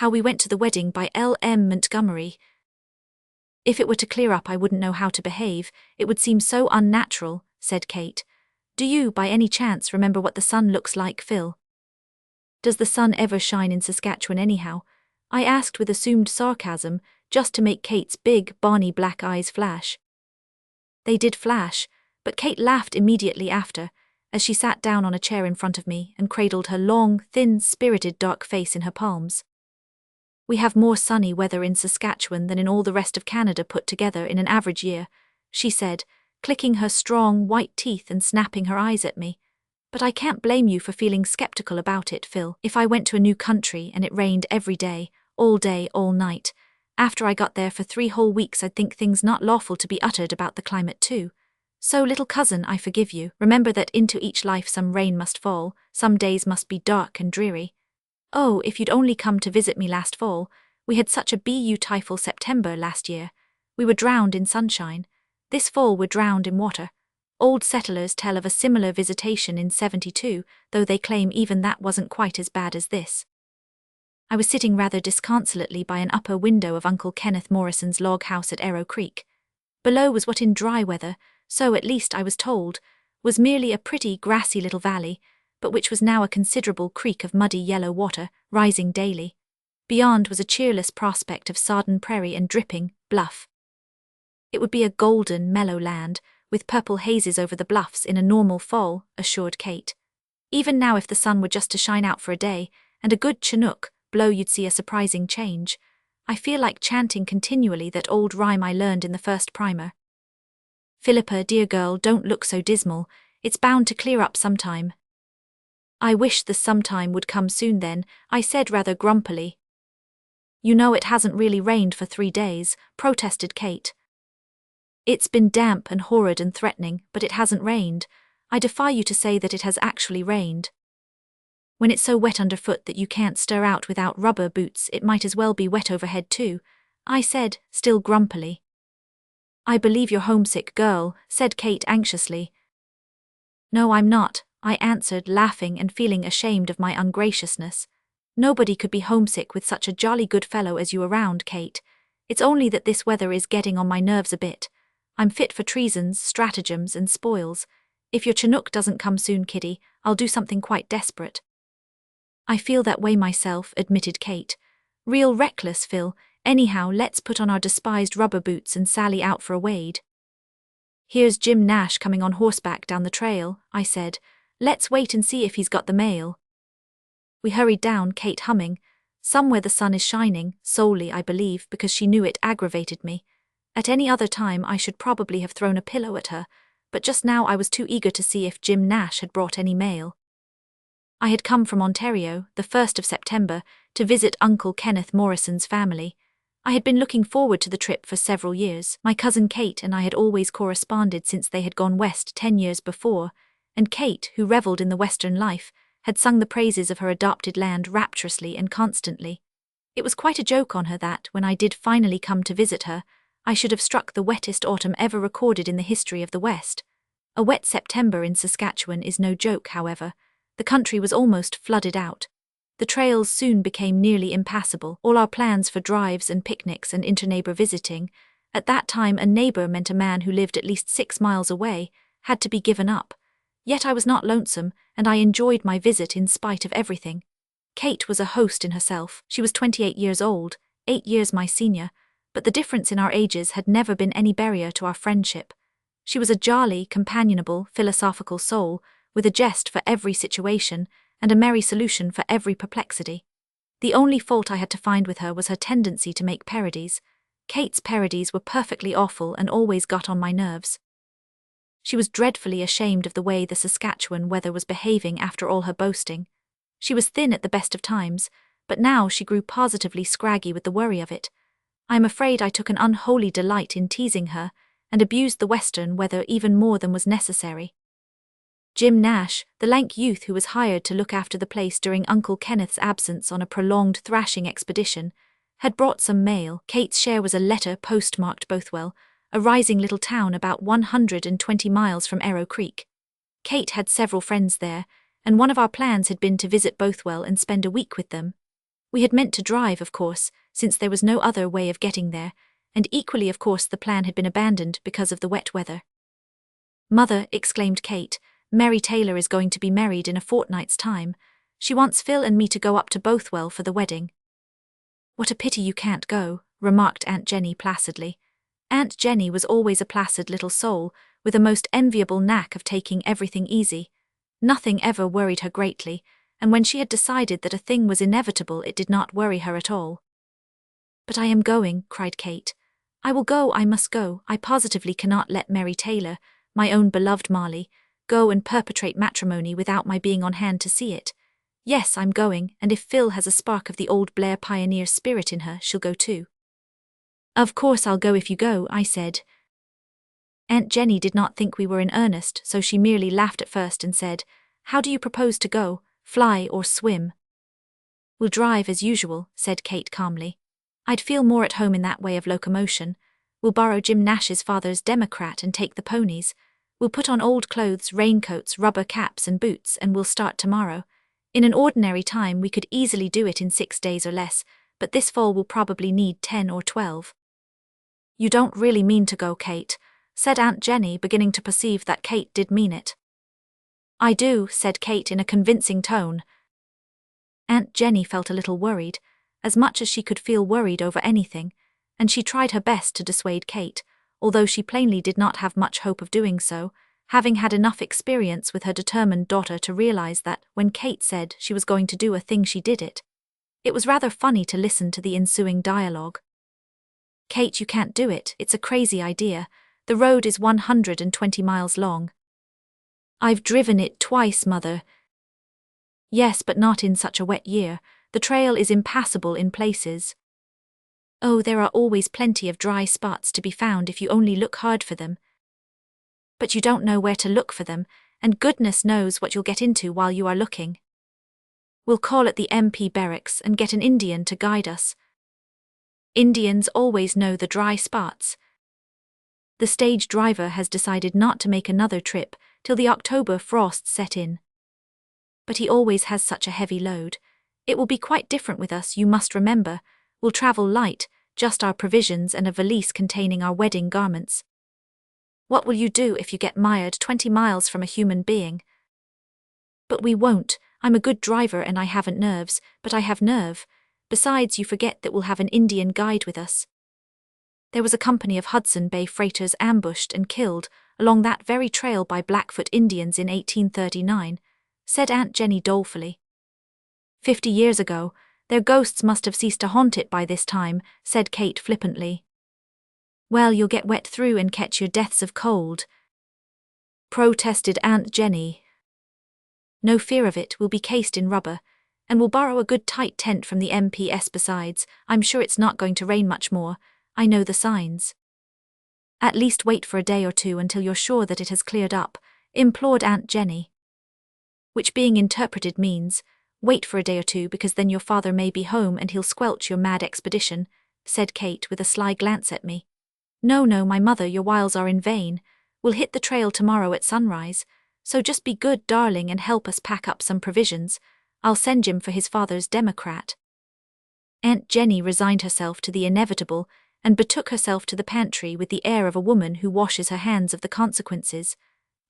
how we went to the wedding by L M Montgomery. If it were to clear up, I wouldn't know how to behave. It would seem so unnatural, said Kate. Do you, by any chance, remember what the sun looks like, Phil? Does the sun ever shine in Saskatchewan anyhow? I asked with assumed sarcasm, just to make Kate's big, Barney black eyes flash. They did flash, but Kate laughed immediately after, as she sat down on a chair in front of me and cradled her long, thin, spirited dark face in her palms. We have more sunny weather in Saskatchewan than in all the rest of Canada put together in an average year, she said, clicking her strong, white teeth and snapping her eyes at me. But I can't blame you for feeling skeptical about it, Phil. If I went to a new country and it rained every day, all night, after I got there for 3 whole weeks, I'd think things not lawful to be uttered about the climate too. So, little cousin, I forgive you. Remember that into each life some rain must fall, some days must be dark and dreary. Oh, if you'd only come to visit me last fall. We had such a beautiful September last year. We were drowned in sunshine. This fall we're drowned in water. Old settlers tell of a similar visitation in 72, though they claim even that wasn't quite as bad as this. I was sitting rather disconsolately by an upper window of Uncle Kenneth Morrison's log house at Arrow Creek. Below was what in dry weather, so at least I was told, was merely a pretty grassy little valley, but which was now a considerable creek of muddy yellow water, rising daily. Beyond was a cheerless prospect of sodden prairie and dripping bluff. It would be a golden, mellow land, with purple hazes over the bluffs in a normal fall, assured Kate. Even now, if the sun were just to shine out for a day, and a good chinook blow, you'd see a surprising change. I feel like chanting continually that old rhyme I learned in the first primer. Philippa, dear girl, don't look so dismal. It's bound to clear up sometime. I wish the sometime would come soon then, I said rather grumpily. You know it hasn't really rained for 3 days, protested Kate. It's been damp and horrid and threatening, but it hasn't rained. I defy you to say that it has actually rained. When it's so wet underfoot that you can't stir out without rubber boots, it might as well be wet overhead too, I said, still grumpily. I believe you're homesick, girl, said Kate anxiously. No, I'm not, I answered, laughing and feeling ashamed of my ungraciousness. Nobody could be homesick with such a jolly good fellow as you around, Kate. It's only that this weather is getting on my nerves a bit. I'm fit for treasons, stratagems, and spoils. If your chinook doesn't come soon, kiddie, I'll do something quite desperate. I feel that way myself, admitted Kate. Real reckless, Phil. Anyhow, let's put on our despised rubber boots and sally out for a wade. Here's Jim Nash coming on horseback down the trail, I said. Let's wait and see if he's got the mail. We hurried down, Kate humming, Somewhere the sun is shining, solely, I believe, because she knew it aggravated me. At any other time I should probably have thrown a pillow at her, but just now I was too eager to see if Jim Nash had brought any mail. I had come from Ontario, the 1st of September, to visit Uncle Kenneth Morrison's family. I had been looking forward to the trip for several years. My cousin Kate and I had always corresponded since they had gone west 10 years before, and Kate, who revelled in the Western life, had sung the praises of her adopted land rapturously and constantly. It was quite a joke on her that, when I did finally come to visit her, I should have struck the wettest autumn ever recorded in the history of the West. A wet September in Saskatchewan is no joke, however. The country was almost flooded out. The trails soon became nearly impassable. All our plans for drives and picnics and inter-neighbor visiting, at that time a neighbor meant a man who lived at least 6 miles away, had to be given up. Yet I was not lonesome, and I enjoyed my visit in spite of everything. Kate was a host in herself. She was 28 years old, 8 years my senior, but the difference in our ages had never been any barrier to our friendship. She was a jolly, companionable, philosophical soul, with a jest for every situation, and a merry solution for every perplexity. The only fault I had to find with her was her tendency to make parodies. Kate's parodies were perfectly awful and always got on my nerves. She was dreadfully ashamed of the way the Saskatchewan weather was behaving after all her boasting. She was thin at the best of times, but now she grew positively scraggy with the worry of it. I am afraid I took an unholy delight in teasing her, and abused the Western weather even more than was necessary. Jim Nash, the lank youth who was hired to look after the place during Uncle Kenneth's absence on a prolonged thrashing expedition, had brought some mail. Kate's share was a letter postmarked Bothwell, a rising little town about 120 miles from Arrow Creek. Kate had several friends there, and one of our plans had been to visit Bothwell and spend a week with them. We had meant to drive, of course, since there was no other way of getting there, and equally of course the plan had been abandoned because of the wet weather. "Mother," exclaimed Kate, "Mary Taylor is going to be married in a fortnight's time. She wants Phil and me to go up to Bothwell for the wedding." "What a pity you can't go," remarked Aunt Jenny placidly. Aunt Jenny was always a placid little soul, with a most enviable knack of taking everything easy. Nothing ever worried her greatly, and when she had decided that a thing was inevitable it did not worry her at all. "But I am going," cried Kate. "I will go, I must go. I positively cannot let Mary Taylor, my own beloved Marley, go and perpetrate matrimony without my being on hand to see it. Yes, I'm going, and if Phil has a spark of the old Blair pioneer spirit in her, she'll go too." "Of course I'll go if you go," I said. Aunt Jenny did not think we were in earnest, so she merely laughed at first and said, "How do you propose to go, fly or swim?" "We'll drive as usual," said Kate calmly. "I'd feel more at home in that way of locomotion. We'll borrow Jim Nash's father's Democrat and take the ponies. We'll put on old clothes, raincoats, rubber caps and boots, and we'll start tomorrow. In an ordinary time we could easily do it in 6 days or less, but this fall we'll probably need 10 or 12. "You don't really mean to go, Kate," said Aunt Jenny, beginning to perceive that Kate did mean it. "I do," said Kate in a convincing tone. Aunt Jenny felt a little worried, as much as she could feel worried over anything, and she tried her best to dissuade Kate, although she plainly did not have much hope of doing so, having had enough experience with her determined daughter to realize that when Kate said she was going to do a thing she did it. It was rather funny to listen to the ensuing dialogue. "Kate, you can't do it, it's a crazy idea. The road is 120 miles long." "I've driven it twice, Mother." "Yes, but not in such a wet year. The trail is impassable in places." "Oh, there are always plenty of dry spots to be found if you only look hard for them." "But you don't know where to look for them, and goodness knows what you'll get into while you are looking." "We'll call at the MP barracks and get an Indian to guide us." "Indians always know the dry spots." "The stage driver has decided not to make another trip till the October frosts set in." "But he always has such a heavy load. It will be quite different with us, you must remember. We'll travel light, just our provisions and a valise containing our wedding garments." "What will you do if you get mired 20 miles from a human being?" "But we won't. I'm a good driver and I haven't nerves, but I have nerve. Besides, you forget that we'll have an Indian guide with us. There was a company of Hudson Bay freighters ambushed and killed along that very trail by Blackfoot Indians in 1839, said Aunt Jenny dolefully. 50 years ago, their ghosts must have ceased to haunt it by this time, said Kate flippantly. Well, you'll get wet through and catch your deaths of cold, protested Aunt Jenny. No fear of it, we'll be cased in rubber, and we'll borrow a good tight tent from the MPS besides. I'm sure it's not going to rain much more. I know the signs. At least wait for a day or two until you're sure that it has cleared up, implored Aunt Jenny. Which being interpreted means, wait for a day or two because then your father may be home and he'll squelch your mad expedition, said Kate with a sly glance at me. No, my mother, your wiles are in vain. We'll hit the trail tomorrow at sunrise, so just be good, darling, and help us pack up some provisions. I'll send Jim for his father's Democrat. Aunt Jenny resigned herself to the inevitable and betook herself to the pantry with the air of a woman who washes her hands of the consequences.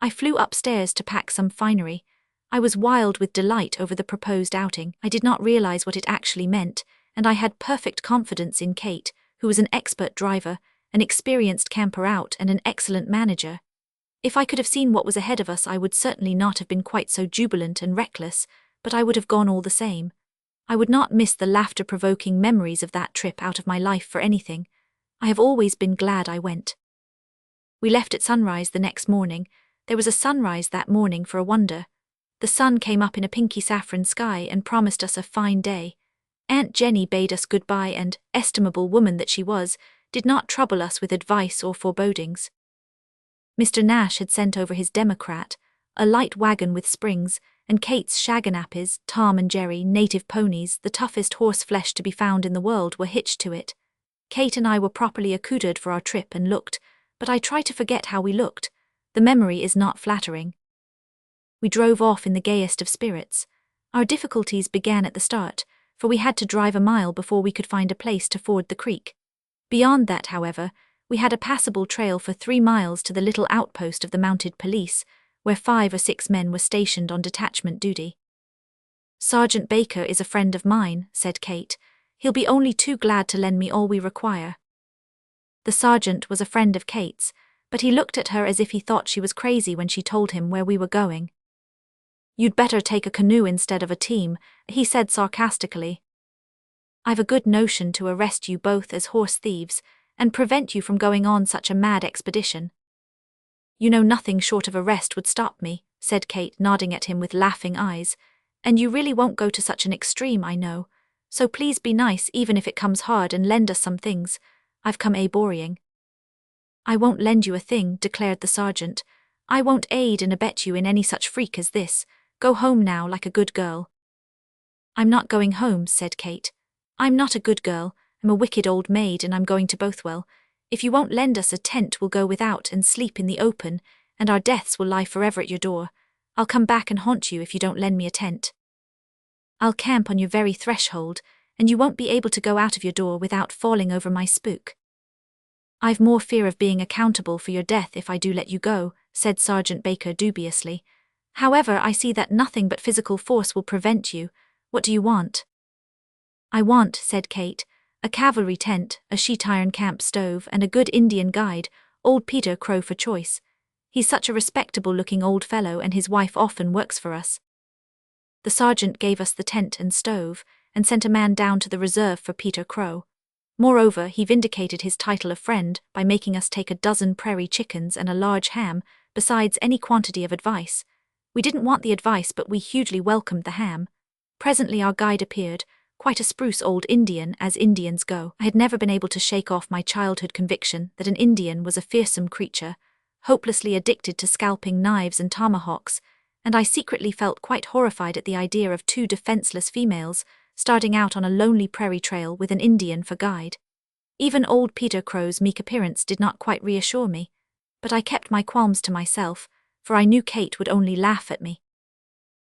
I flew upstairs to pack some finery. I was wild with delight over the proposed outing. I did not realize what it actually meant, and I had perfect confidence in Kate, who was an expert driver, an experienced camper out, and an excellent manager. If I could have seen what was ahead of us, I would certainly not have been quite so jubilant and reckless, but I would have gone all the same. I would not miss the laughter-provoking memories of that trip out of my life for anything. I have always been glad I went. We left at sunrise the next morning. There was a sunrise that morning for a wonder. The sun came up in a pinky saffron sky and promised us a fine day. Aunt Jenny bade us goodbye and, estimable woman that she was, did not trouble us with advice or forebodings. Mr. Nash had sent over his Democrat, a light wagon with springs, and Kate's Shaganappies, Tom and Jerry, native ponies, the toughest horse flesh to be found in the world, were hitched to it. Kate and I were properly accoutered for our trip and looked, but I try to forget how we looked. The memory is not flattering. We drove off in the gayest of spirits. Our difficulties began at the start. for we had to drive a mile before we could find a place to ford the creek. Beyond that, however, we had a passable trail for 3 miles to the little outpost of the mounted police, where 5 or 6 men were stationed on detachment duty. "Sergeant Baker is a friend of mine," said Kate. "He'll be only too glad to lend me all we require." The sergeant was a friend of Kate's, but he looked at her as if he thought she was crazy when she told him where we were going. "You'd better take a canoe instead of a team," he said sarcastically. "I've a good notion to arrest you both as horse thieves, and prevent you from going on such a mad expedition." "You know nothing short of arrest would stop me," said Kate, nodding at him with laughing eyes. "And you really won't go to such an extreme, I know. So please be nice even if it comes hard and lend us some things. I've come boring." "I won't lend you a thing," declared the sergeant. "I won't aid and abet you in any such freak as this. Go home now like a good girl." "I'm not going home," said Kate. "I'm not a good girl, I'm a wicked old maid, and I'm going to Bothwell. If you won't lend us a tent, we'll go without and sleep in the open, and our deaths will lie forever at your door. I'll come back and haunt you if you don't lend me a tent. I'll camp on your very threshold, and you won't be able to go out of your door without falling over my spook." "I've more fear of being accountable for your death if I do let you go," said Sergeant Baker dubiously. "However, I see that nothing but physical force will prevent you. What do you want?" "I want," said Kate, "a cavalry tent, a sheet-iron camp stove, and a good Indian guide, old Peter Crow for choice. He's such a respectable-looking old fellow, and his wife often works for us." The sergeant gave us the tent and stove, and sent a man down to the reserve for Peter Crow. Moreover, he vindicated his title of friend by making us take a dozen prairie chickens and a large ham, besides any quantity of advice. We didn't want the advice, but we hugely welcomed the ham. Presently our guide appeared, quite a spruce old Indian, as Indians go. I had never been able to shake off my childhood conviction that an Indian was a fearsome creature, hopelessly addicted to scalping knives and tomahawks, and I secretly felt quite horrified at the idea of 2 defenseless females starting out on a lonely prairie trail with an Indian for guide. Even old Peter Crow's meek appearance did not quite reassure me, but I kept my qualms to myself, for I knew Kate would only laugh at me.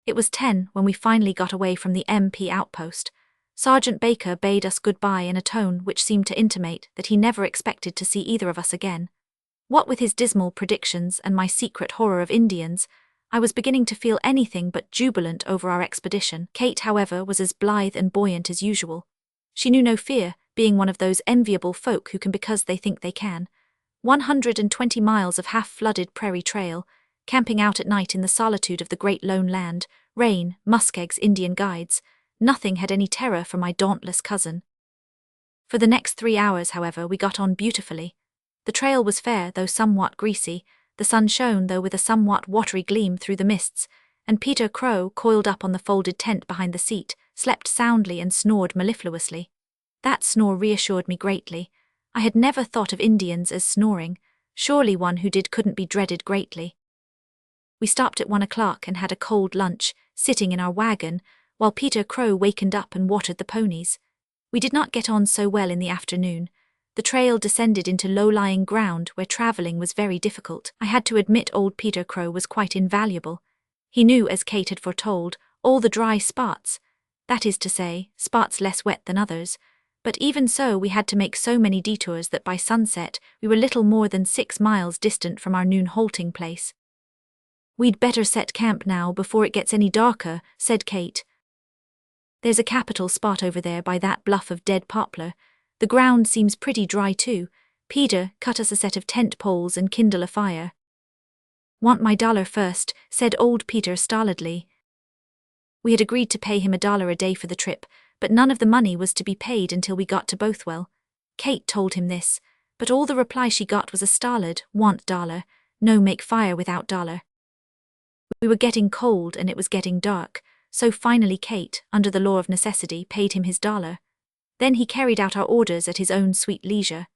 It was 10 when we finally got away from the MP outpost. Sergeant Baker bade us goodbye in a tone which seemed to intimate that he never expected to see either of us again. What with his dismal predictions and my secret horror of Indians, I was beginning to feel anything but jubilant over our expedition. Kate, however, was as blithe and buoyant as usual. She knew no fear, being one of those enviable folk who can because they think they can. 120 miles of half-flooded prairie trail, camping out at night in the solitude of the great lone land, rain, muskegs, Indian guides. Nothing had any terror for my dauntless cousin. For the next 3 hours, however, we got on beautifully. The trail was fair, though somewhat greasy. The sun shone, though with a somewhat watery gleam through the mists, and Peter Crow, coiled up on the folded tent behind the seat, slept soundly and snored mellifluously. That snore reassured me greatly. I had never thought of Indians as snoring. Surely one who did couldn't be dreaded greatly. We stopped at 1 o'clock and had a cold lunch, sitting in our wagon, while Peter Crow wakened up and watered the ponies. We did not get on so well in the afternoon. The trail descended into low-lying ground where travelling was very difficult. I had to admit old Peter Crow was quite invaluable. He knew, as Kate had foretold, all the dry spots. That is to say, spots less wet than others. But even so, we had to make so many detours that by sunset we were little more than 6 miles distant from our noon halting place. "We'd better set camp now before it gets any darker," said Kate. "There's a capital spot over there by that bluff of dead poplar. The ground seems pretty dry too. Peter, cut us a set of tent poles and kindle a fire." "Want my $1 first," said old Peter stolidly. We had agreed to pay him $1 a day for the trip, but none of the money was to be paid until we got to Bothwell. Kate told him this, but all the reply she got was a stolid, "Want $1, no make fire without $1. We were getting cold and it was getting dark, so finally Kate, under the law of necessity, paid him his $1. Then he carried out our orders at his own sweet leisure.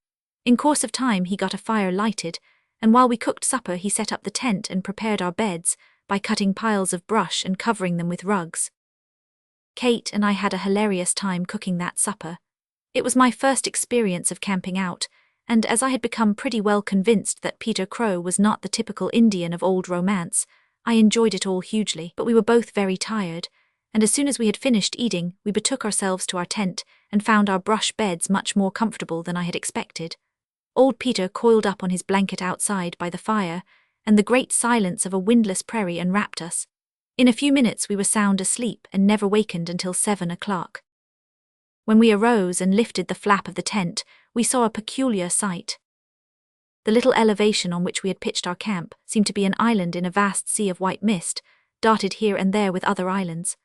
In course of time he got a fire lighted, and while we cooked supper he set up the tent and prepared our beds by cutting piles of brush and covering them with rugs. Kate and I had a hilarious time cooking that supper. It was my first experience of camping out, and as I had become pretty well convinced that Peter Crow was not the typical Indian of old romance, I enjoyed it all hugely. But we were both very tired, and as soon as we had finished eating, we betook ourselves to our tent and found our brush beds much more comfortable than I had expected. Old Peter coiled up on his blanket outside by the fire, and the great silence of a windless prairie enwrapped us. In a few minutes we were sound asleep and never wakened until 7 o'clock. When we arose and lifted the flap of the tent, we saw a peculiar sight. The little elevation on which we had pitched our camp seemed to be an island in a vast sea of white mist, dotted here and there with other islands.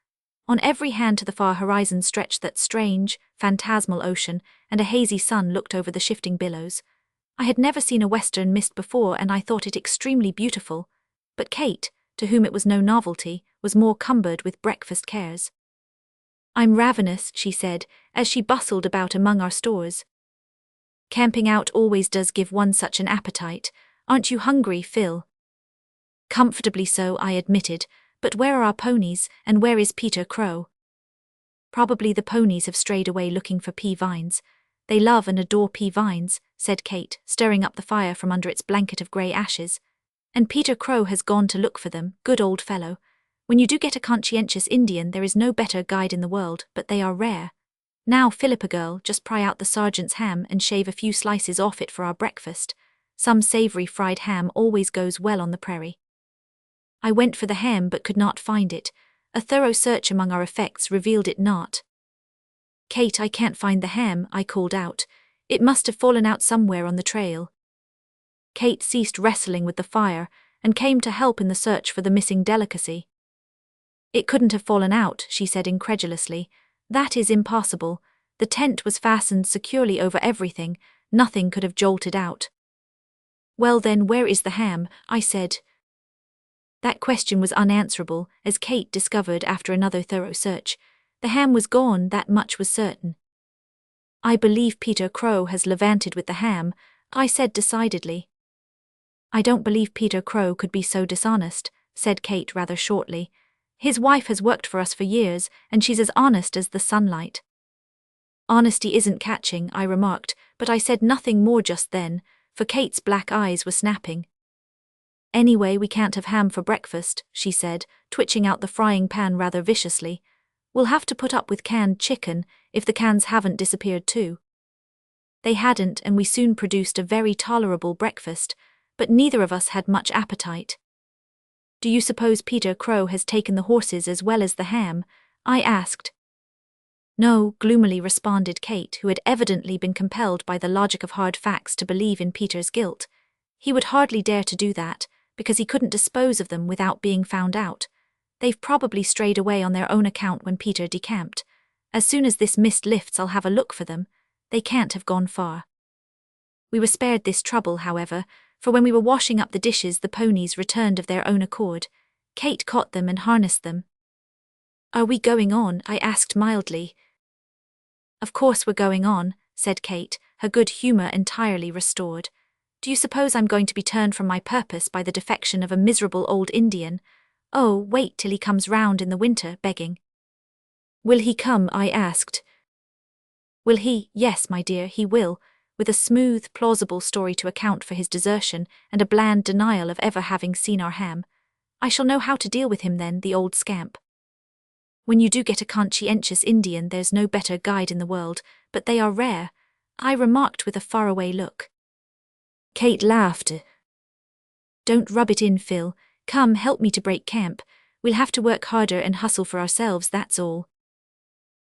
On every hand to the far horizon stretched that strange, phantasmal ocean, and a hazy sun looked over the shifting billows. I had never seen a western mist before, and I thought it extremely beautiful, but Kate, to whom it was no novelty, was more cumbered with breakfast cares. "I'm ravenous," she said, as she bustled about among our stores. "Camping out always does give one such an appetite. Aren't you hungry, Phil?" "Comfortably so," I admitted, "but where are our ponies, and where is Peter Crow?" "Probably the ponies have strayed away looking for pea vines. They love and adore pea vines," said Kate, stirring up the fire from under its blanket of grey ashes. "And Peter Crow has gone to look for them, good old fellow. When you do get a conscientious Indian, there is no better guide in the world, but they are rare. Now, Philippa girl, just pry out the sergeant's ham and shave a few slices off it for our breakfast. Some savoury fried ham always goes well on the prairie." I went for the ham but could not find it. A thorough search among our effects revealed it not. "Kate, I can't find the ham," I called out. "It must have fallen out somewhere on the trail." Kate ceased wrestling with the fire and came to help in the search for the missing delicacy. "It couldn't have fallen out," she said incredulously. "That is impossible. The tent was fastened securely over everything. Nothing could have jolted out." "Well then, where is the ham?" I said. That question was unanswerable, as Kate discovered after another thorough search. The ham was gone, that much was certain. "I believe Peter Crow has levanted with the ham," I said decidedly. "I don't believe Peter Crow could be so dishonest," said Kate rather shortly. "His wife has worked for us for years, and she's as honest as the sunlight." "Honesty isn't catching," I remarked, but I said nothing more just then, for Kate's black eyes were snapping. "Anyway, we can't have ham for breakfast," she said, twitching out the frying pan rather viciously. "We'll have to put up with canned chicken, if the cans haven't disappeared too." They hadn't, and we soon produced a very tolerable breakfast, but neither of us had much appetite. "Do you suppose Peter Crow has taken the horses as well as the ham?" I asked. "No," gloomily responded Kate, who had evidently been compelled by the logic of hard facts to believe in Peter's guilt. "He would hardly dare to do that, because he couldn't dispose of them without being found out. They've probably strayed away on their own account when Peter decamped. As soon as this mist lifts, I'll have a look for them. They can't have gone far." We were spared this trouble, however, for when we were washing up the dishes, the ponies returned of their own accord. Kate caught them and harnessed them. "Are we going on?" I asked mildly. "Of course we're going on," said Kate, her good humour entirely restored. "Do you suppose I'm going to be turned from my purpose by the defection of a miserable old Indian? Oh, wait till he comes round in the winter, begging." "Will he come?" I asked. "Will he? Yes, my dear, he will, with a smooth, plausible story to account for his desertion and a bland denial of ever having seen our ham. I shall know how to deal with him then, the old scamp. When you do get a conscientious Indian, there's no better guide in the world, but they are rare," I remarked with a faraway look. Kate laughed. "Don't rub it in, Phil. Come, help me to break camp. We'll have to work harder and hustle for ourselves, that's all."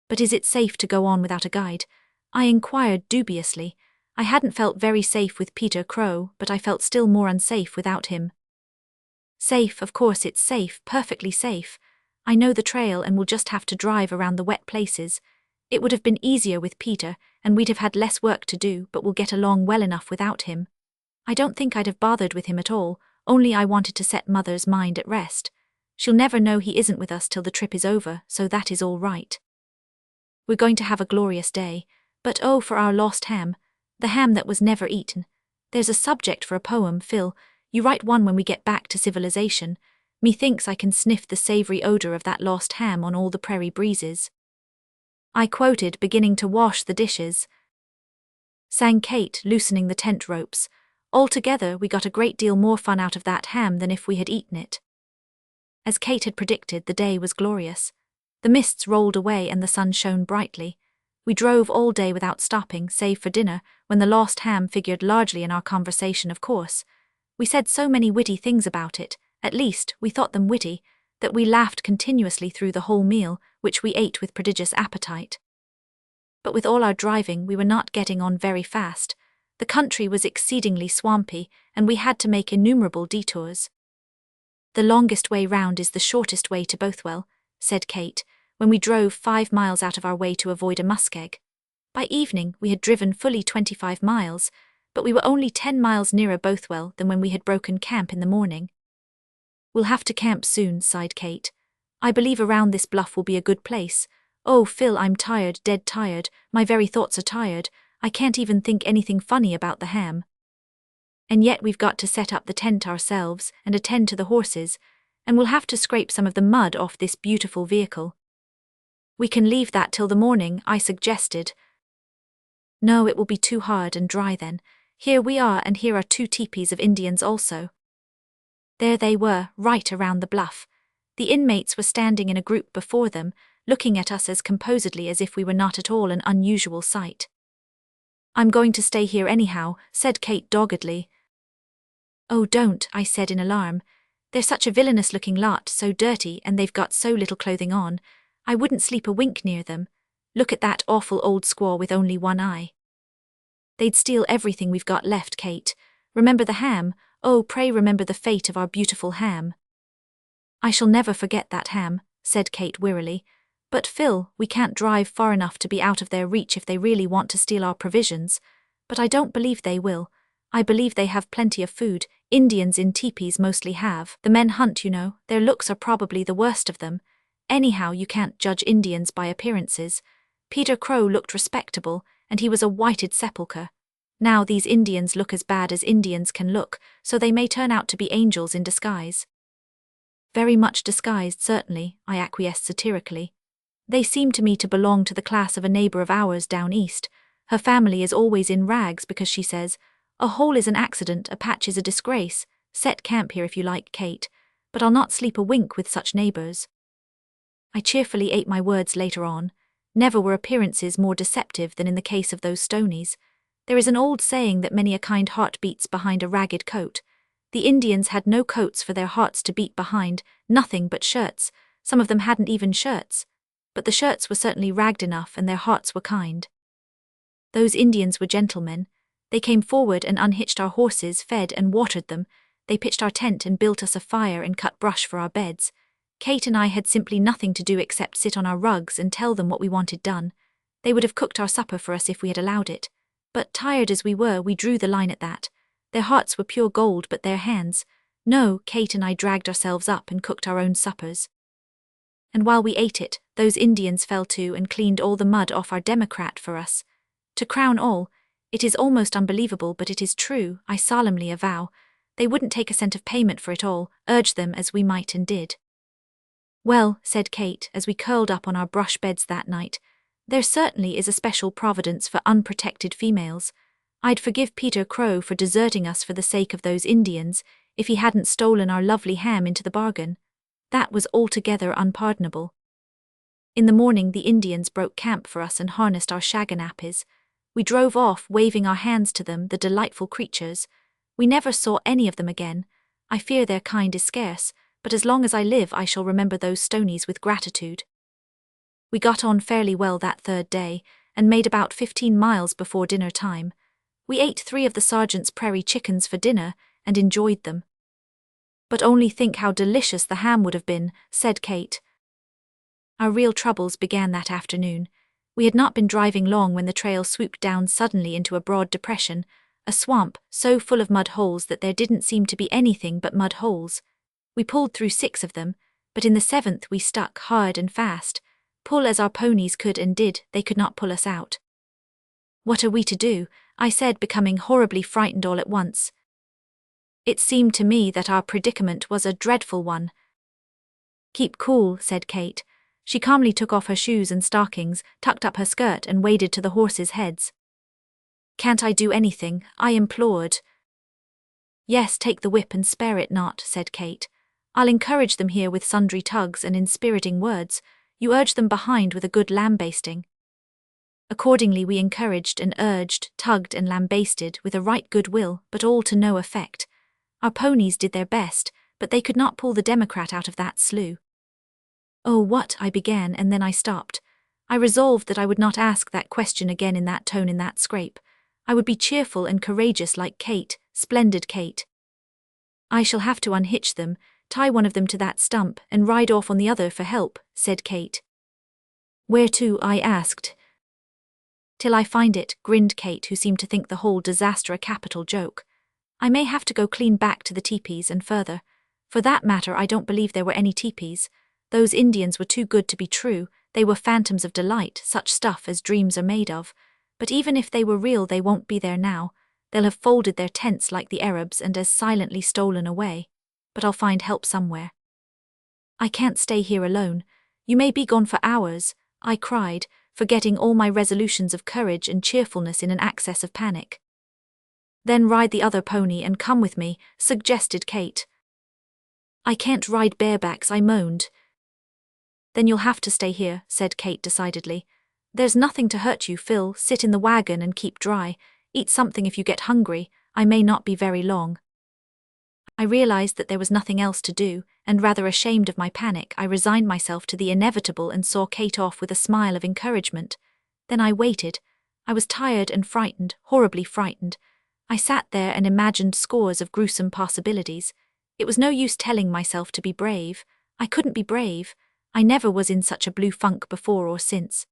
"But is it safe to go on without a guide?" I inquired dubiously. I hadn't felt very safe with Peter Crow, but I felt still more unsafe without him. "Safe, of course it's safe, perfectly safe. I know the trail and we'll just have to drive around the wet places. It would have been easier with Peter, and we'd have had less work to do, but we'll get along well enough without him. I don't think I'd have bothered with him at all, only I wanted to set Mother's mind at rest. She'll never know he isn't with us till the trip is over, so that is all right. We're going to have a glorious day, but oh, for our lost ham, the ham that was never eaten. There's a subject for a poem, Phil. You write one when we get back to civilization. Methinks I can sniff the savoury odour of that lost ham on all the prairie breezes." I quoted, beginning to wash the dishes. Sang Kate, loosening the tent ropes. Altogether, we got a great deal more fun out of that ham than if we had eaten it. As Kate had predicted, the day was glorious. The mists rolled away and the sun shone brightly. We drove all day without stopping, save for dinner, when the lost ham figured largely in our conversation, of course. We said so many witty things about it, at least, we thought them witty, that we laughed continuously through the whole meal, which we ate with prodigious appetite. But with all our driving, we were not getting on very fast. The country was exceedingly swampy, and we had to make innumerable detours. "The longest way round is the shortest way to Bothwell," said Kate, when we drove 5 miles out of our way to avoid a muskeg. By evening, we had driven fully 25 miles, but we were only 10 miles nearer Bothwell than when we had broken camp in the morning. "We'll have to camp soon," sighed Kate. "I believe around this bluff will be a good place. Oh, Phil, I'm tired, dead tired, my very thoughts are tired, I can't even think anything funny about the ham. And yet we've got to set up the tent ourselves and attend to the horses, and we'll have to scrape some of the mud off this beautiful vehicle." "We can leave that till the morning," I suggested. "No, it will be too hard and dry then. Here we are, and here are 2 teepees of Indians also." There they were, right around the bluff. The inmates were standing in a group before them, looking at us as composedly as if we were not at all an unusual sight. "I'm going to stay here anyhow," said Kate doggedly. "Oh, don't," I said in alarm. "They're such a villainous-looking lot, so dirty, and they've got so little clothing on. I wouldn't sleep a wink near them. Look at that awful old squaw with only one eye." "They'd steal everything we've got left, Kate. Remember the ham? Oh, pray remember the fate of our beautiful ham." "I shall never forget that ham," said Kate wearily. "But Phil, we can't drive far enough to be out of their reach if they really want to steal our provisions. But I don't believe they will. I believe they have plenty of food. Indians in teepees mostly have. The men hunt, you know. Their looks are probably the worst of them. Anyhow, you can't judge Indians by appearances. Peter Crow looked respectable, and he was a whited sepulchre. Now these Indians look as bad as Indians can look, so they may turn out to be angels in disguise." "Very much disguised, certainly," I acquiesced satirically. "They seem to me to belong to the class of a neighbor of ours down east. Her family is always in rags because she says, 'A hole is an accident, a patch is a disgrace. Set camp here if you like, Kate, but I'll not sleep a wink with such neighbors.'" I cheerfully ate my words later on. Never were appearances more deceptive than in the case of those Stonies. There is an old saying that many a kind heart beats behind a ragged coat. The Indians had no coats for their hearts to beat behind, nothing but shirts. Some of them hadn't even shirts. But the shirts were certainly ragged enough, and their hearts were kind. Those Indians were gentlemen. They came forward and unhitched our horses, fed and watered them. They pitched our tent and built us a fire and cut brush for our beds. Kate and I had simply nothing to do except sit on our rugs and tell them what we wanted done. They would have cooked our supper for us if we had allowed it. But tired as we were, we drew the line at that. Their hearts were pure gold, but their hands— No, Kate and I dragged ourselves up and cooked our own suppers. And while we ate it, those Indians fell to and cleaned all the mud off our Democrat for us. To crown all, it is almost unbelievable, but it is true, I solemnly avow, they wouldn't take a cent of payment for it all, urge them as we might and did. "Well," said Kate, as we curled up on our brush beds that night, "there certainly is a special providence for unprotected females. I'd forgive Peter Crow for deserting us for the sake of those Indians, if he hadn't stolen our lovely ham into the bargain. That was altogether unpardonable." In the morning the Indians broke camp for us and harnessed our shaganappies. We drove off, waving our hands to them, the delightful creatures. We never saw any of them again. I fear their kind is scarce, but as long as I live I shall remember those Stonies with gratitude. We got on fairly well that 3rd day, and made about 15 miles before dinner time. We ate 3 of the sergeant's prairie chickens for dinner, and enjoyed them. "But only think how delicious the ham would have been," said Kate. Our real troubles began that afternoon. We had not been driving long when the trail swooped down suddenly into a broad depression, a swamp so full of mud holes that there didn't seem to be anything but mud holes. We pulled through 6 of them, but in the 7th we stuck hard and fast. Pull as our ponies could and did, they could not pull us out. "What are we to do?" I said, becoming horribly frightened all at once. It seemed to me that our predicament was a dreadful one. "Keep cool," said Kate. She calmly took off her shoes and stockings, tucked up her skirt and waded to the horses' heads. "Can't I do anything?" I implored. "Yes, take the whip and spare it not," said Kate. "I'll encourage them here with sundry tugs and inspiriting words. You urge them behind with a good lambasting. Accordingly we encouraged and urged, tugged and lambasted with a right good will, but all to no effect. Our ponies did their best, but they could not pull the Democrat out of that slough. Oh, what, I began, and then I stopped. I resolved that I would not ask that question again in that tone in that scrape. I would be cheerful and courageous like Kate, splendid Kate. I shall have to unhitch them, tie one of them to that stump, and ride off on the other for help, said Kate. Where to? I asked. Till I find it, grinned Kate, who seemed to think the whole disaster a capital joke. I may have to go clean back to the teepees and further. For that matter, I don't believe there were any teepees. Those Indians were too good to be true. They were phantoms of delight, such stuff as dreams are made of. But even if they were real, they won't be there now. They'll have folded their tents like the Arabs and as silently stolen away. But I'll find help somewhere. I can't stay here alone. You may be gone for hours, I cried, forgetting all my resolutions of courage and cheerfulness in an access of panic. Then ride the other pony and come with me, suggested Kate. I can't ride barebacks, I moaned. Then you'll have to stay here, said Kate decidedly. There's nothing to hurt you, Phil. Sit in the wagon and keep dry. Eat something if you get hungry. I may not be very long. I realized that there was nothing else to do, and rather ashamed of my panic, I resigned myself to the inevitable and saw Kate off with a smile of encouragement. Then I waited. I was tired and frightened, horribly frightened. I sat there and imagined scores of gruesome possibilities. It was no use telling myself to be brave. I couldn't be brave. I never was in such a blue funk before or since.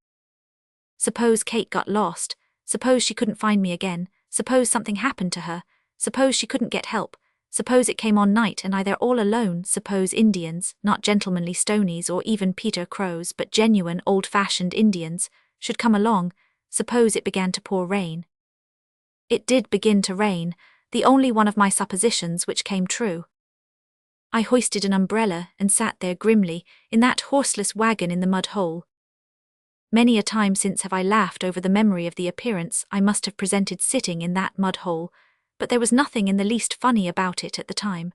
Suppose Kate got lost. Suppose she couldn't find me again. Suppose something happened to her. Suppose she couldn't get help. Suppose it came on night and I there all alone. Suppose Indians, not gentlemanly Stonies or even Peter Crows, but genuine old-fashioned Indians, should come along. Suppose it began to pour rain. It did begin to rain, the only one of my suppositions which came true. I hoisted an umbrella and sat there grimly, in that horseless wagon in the mud hole. Many a time since have I laughed over the memory of the appearance I must have presented sitting in that mud hole, but there was nothing in the least funny about it at the time.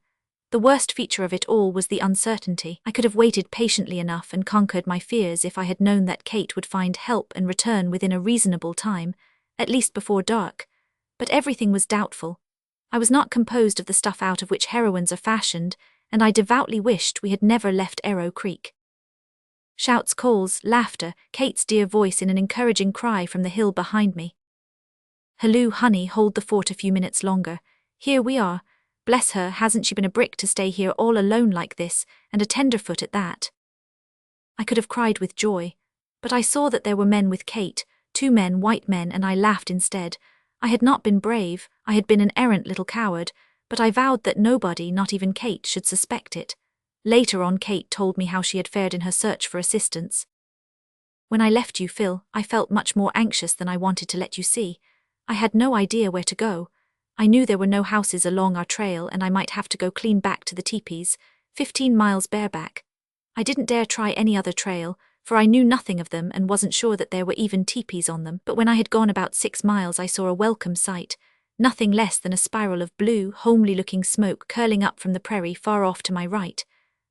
The worst feature of it all was the uncertainty. I could have waited patiently enough and conquered my fears if I had known that Kate would find help and return within a reasonable time, at least before dark. But everything was doubtful. I was not composed of the stuff out of which heroines are fashioned, and I devoutly wished we had never left Arrow Creek. Shouts, calls, laughter, Kate's dear voice in an encouraging cry from the hill behind me. Halloo, honey, hold the fort a few minutes longer. Here we are. Bless her, hasn't she been a brick to stay here all alone like this, and a tenderfoot at that? I could have cried with joy, but I saw that there were men with Kate, 2 men, white men, and I laughed instead. I had not been brave, I had been an errant little coward, but I vowed that nobody, not even Kate, should suspect it. Later on Kate told me how she had fared in her search for assistance. When I left you, Phil, I felt much more anxious than I wanted to let you see. I had no idea where to go. I knew there were no houses along our trail and I might have to go clean back to the teepees, 15 miles bareback. I didn't dare try any other trail, for I knew nothing of them and wasn't sure that there were even teepees on them, but when I had gone about 6 miles I saw a welcome sight. Nothing less than a spiral of blue, homely-looking smoke curling up from the prairie far off to my right.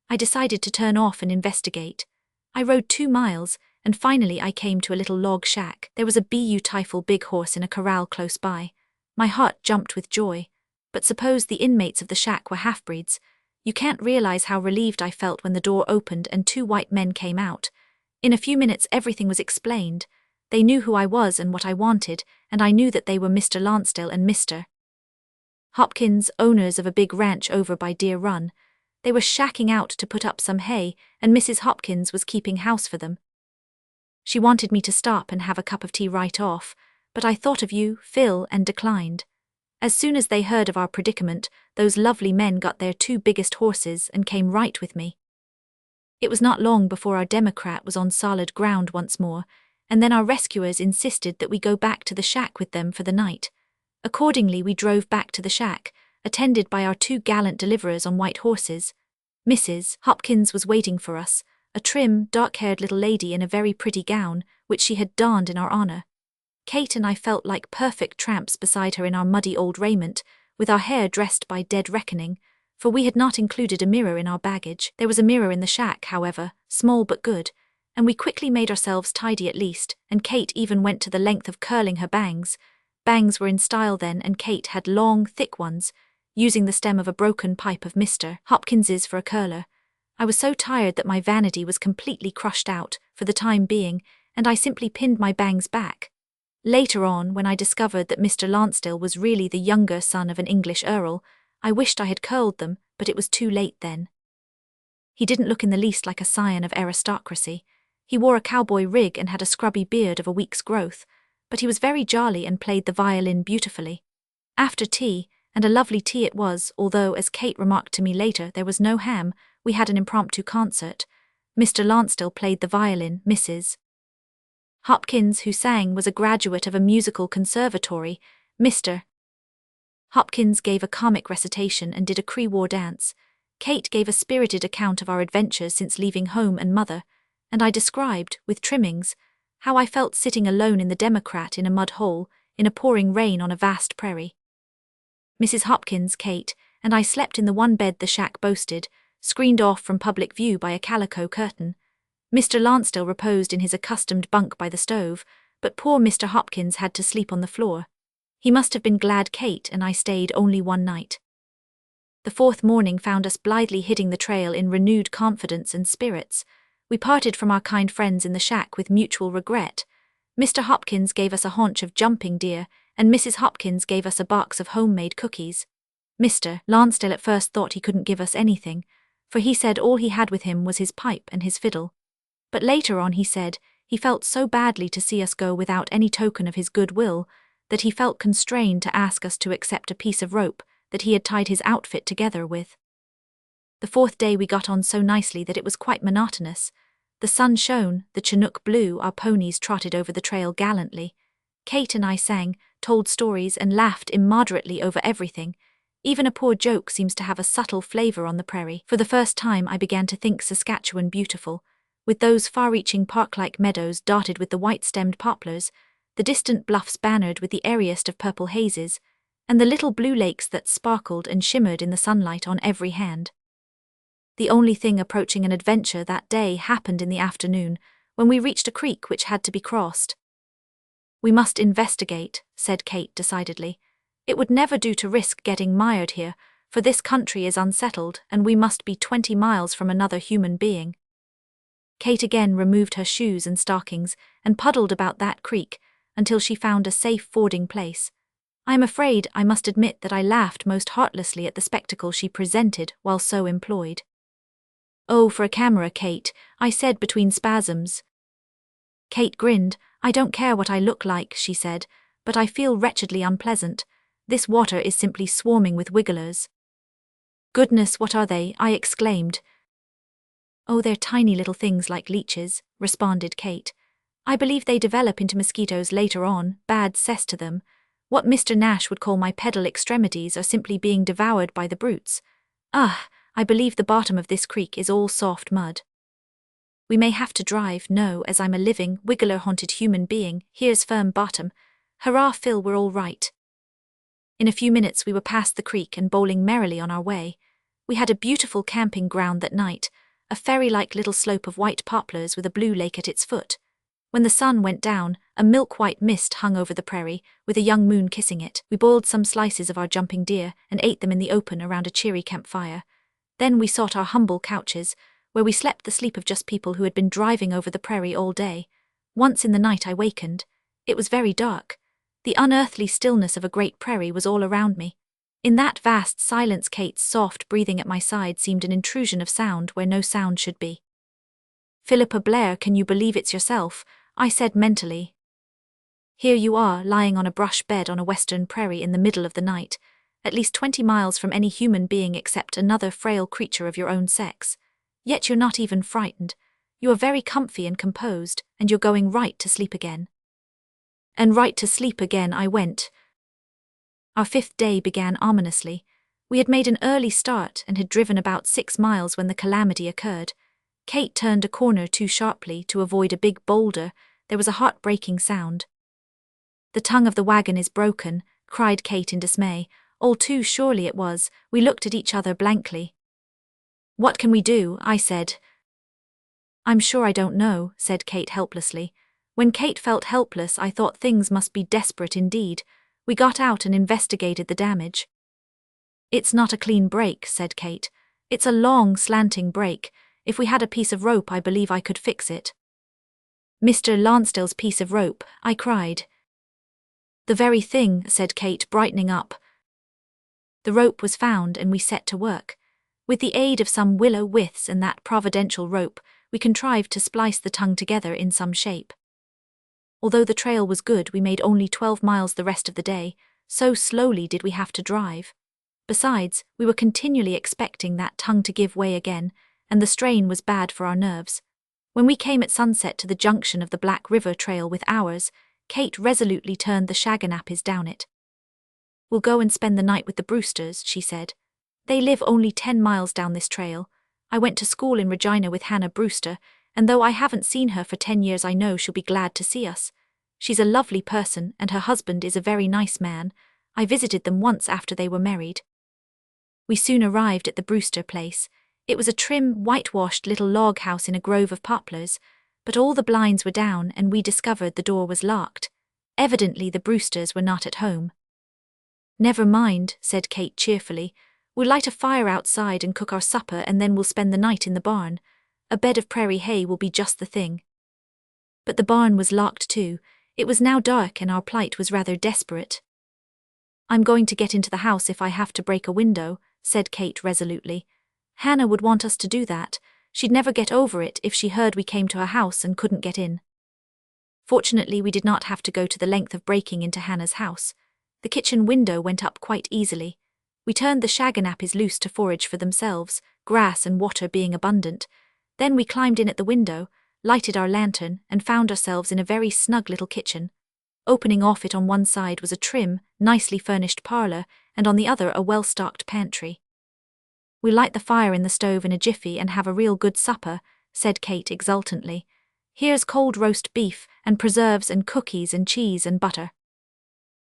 I decided to turn off and investigate. I rode 2 miles, and finally I came to a little log shack. There was a beautiful big horse in a corral close by. My heart jumped with joy. But suppose the inmates of the shack were half-breeds. You can't realize how relieved I felt when the door opened and 2 white men came out. In a few minutes everything was explained. They knew who I was and what I wanted, and I knew that they were Mr. Lansdale and Mr. Hopkins, owners of a big ranch over by Deer Run. They were shacking out to put up some hay, and Mrs. Hopkins was keeping house for them. She wanted me to stop and have a cup of tea right off, but I thought of you, Phil, and declined. As soon as they heard of our predicament, those lovely men got their 2 biggest horses and came right with me. It was not long before our Democrat was on solid ground once more, and then our rescuers insisted that we go back to the shack with them for the night. Accordingly we drove back to the shack, attended by our 2 gallant deliverers on white horses. Mrs. Hopkins was waiting for us, a trim, dark-haired little lady in a very pretty gown, which she had donned in our honor. Kate and I felt like perfect tramps beside her in our muddy old raiment, with our hair dressed by dead reckoning, for we had not included a mirror in our baggage. There was a mirror in the shack, however, small but good, and we quickly made ourselves tidy at least, and Kate even went to the length of curling her bangs. Bangs were in style then, and Kate had long, thick ones, using the stem of a broken pipe of Mr. Hopkins's for a curler. I was so tired that my vanity was completely crushed out, for the time being, and I simply pinned my bangs back. Later on, when I discovered that Mr. Lansdale was really the younger son of an English earl, I wished I had curled them, but it was too late then. He didn't look in the least like a scion of aristocracy. He wore a cowboy rig and had a scrubby beard of a week's growth, but he was very jolly and played the violin beautifully. After tea, and a lovely tea it was, although, as Kate remarked to me later, there was no ham, we had an impromptu concert. Mr. Lansdale played the violin, Mrs. Hopkins, who sang, was a graduate of a musical conservatory. Mr. Hopkins gave a comic recitation and did a Cree-war dance. Kate gave a spirited account of our adventures since leaving home and mother, and I described, with trimmings, how I felt sitting alone in the Democrat in a mud hole, in a pouring rain on a vast prairie. Mrs. Hopkins, Kate, and I slept in the one bed the shack boasted, screened off from public view by a calico curtain. Mr. Lansdale reposed in his accustomed bunk by the stove, but poor Mr. Hopkins had to sleep on the floor. He must have been glad Kate and I stayed only one night. The fourth morning found us blithely hitting the trail in renewed confidence and spirits. We parted from our kind friends in the shack with mutual regret. Mr. Hopkins gave us a haunch of jumping deer, and Mrs. Hopkins gave us a box of homemade cookies. Mr. Lansdale at first thought he couldn't give us anything, for he said all he had with him was his pipe and his fiddle. But later on he said he felt so badly to see us go without any token of his goodwill that he felt constrained to ask us to accept a piece of rope that he had tied his outfit together with. The fourth day we got on so nicely that it was quite monotonous. The sun shone, the Chinook blew, our ponies trotted over the trail gallantly. Kate and I sang, told stories, and laughed immoderately over everything. Even a poor joke seems to have a subtle flavor on the prairie. For the first time I began to think Saskatchewan beautiful, with those far-reaching park-like meadows dotted with the white-stemmed poplars, the distant bluffs bannered with the airiest of purple hazes, and the little blue lakes that sparkled and shimmered in the sunlight on every hand. The only thing approaching an adventure that day happened in the afternoon, when we reached a creek which had to be crossed. "We must investigate," said Kate decidedly. "It would never do to risk getting mired here, for this country is unsettled and we must be 20 miles from another human being." Kate again removed her shoes and stockings and puddled about that creek until she found a safe fording place. I am afraid I must admit that I laughed most heartlessly at the spectacle she presented while so employed. "Oh, for a camera, Kate," I said between spasms. Kate grinned. "I don't care what I look like," she said, "but I feel wretchedly unpleasant. This water is simply swarming with wigglers." "Goodness, what are they?" I exclaimed. "Oh, they're tiny little things like leeches," responded Kate. "I believe they develop into mosquitoes later on, bad cess to them. What Mr. Nash would call my pedal extremities are simply being devoured by the brutes. Ah, I believe the bottom of this creek is all soft mud. We may have to drive, no, as I'm a living, wiggler-haunted human being, here's firm bottom. Hurrah, Phil, we're all right." In a few minutes we were past the creek and bowling merrily on our way. We had a beautiful camping ground that night, a fairy-like little slope of white poplars with a blue lake at its foot. When the sun went down, a milk-white mist hung over the prairie, with a young moon kissing it. We boiled some slices of our jumping deer and ate them in the open around a cheery campfire. Then we sought our humble couches, where we slept the sleep of just people who had been driving over the prairie all day. Once in the night I wakened. It was very dark. The unearthly stillness of a great prairie was all around me. In that vast silence Kate's soft breathing at my side seemed an intrusion of sound where no sound should be. "Philippa Blair, can you believe it's yourself?" I said mentally. "Here you are, lying on a brush bed on a western prairie in the middle of the night, at least 20 miles from any human being except another frail creature of your own sex. Yet you're not even frightened. You are very comfy and composed, and you're going right to sleep again." And right to sleep again I went. Our fifth day began ominously. We had made an early start and had driven about 6 miles when the calamity occurred. Kate turned a corner too sharply to avoid a big boulder. There was a heart-breaking sound. "The tongue of the wagon is broken," cried Kate in dismay. All too surely it was. We looked at each other blankly. "What can we do?" I said. I'm sure I don't know, said Kate helplessly. When Kate felt helpless, I thought things must be desperate indeed. We got out and investigated the damage. It's not a clean break, said Kate. It's a long, slanting break. If we had a piece of rope, I believe I could fix it. Mr. Lansdale's piece of rope, I cried. The very thing, said Kate, brightening up. The rope was found and we set to work. With the aid of some willow withes and that providential rope, we contrived to splice the tongue together in some shape. Although the trail was good, we made only 12 miles the rest of the day, so slowly did we have to drive. Besides, we were continually expecting that tongue to give way again, and the strain was bad for our nerves. When we came at sunset to the junction of the Black River Trail with ours, Kate resolutely turned the shaganappies down it. We'll go and spend the night with the Brewsters, she said. They live only 10 miles down this trail. I went to school in Regina with Hannah Brewster, and though I haven't seen her for 10 years, I know she'll be glad to see us. She's a lovely person, and her husband is a very nice man. I visited them once after they were married. We soon arrived at the Brewster place. It was a trim, whitewashed little log house in a grove of poplars, but all the blinds were down and we discovered the door was locked. Evidently the Brewsters were not at home. Never mind, said Kate cheerfully. We'll light a fire outside and cook our supper, and then we'll spend the night in the barn. A bed of prairie hay will be just the thing. But the barn was locked too. It was now dark and our plight was rather desperate. I'm going to get into the house if I have to break a window, said Kate resolutely. Hannah would want us to do that. She'd never get over it if she heard we came to her house and couldn't get in. Fortunately, we did not have to go to the length of breaking into Hannah's house. The kitchen window went up quite easily. We turned the shaganappies loose to forage for themselves, grass and water being abundant. Then we climbed in at the window, lighted our lantern, and found ourselves in a very snug little kitchen. Opening off it on one side was a trim, nicely furnished parlour, and on the other a well-stocked pantry. We'll light the fire in the stove in a jiffy and have a real good supper, said Kate exultantly. Here's cold roast beef, and preserves and cookies and cheese and butter.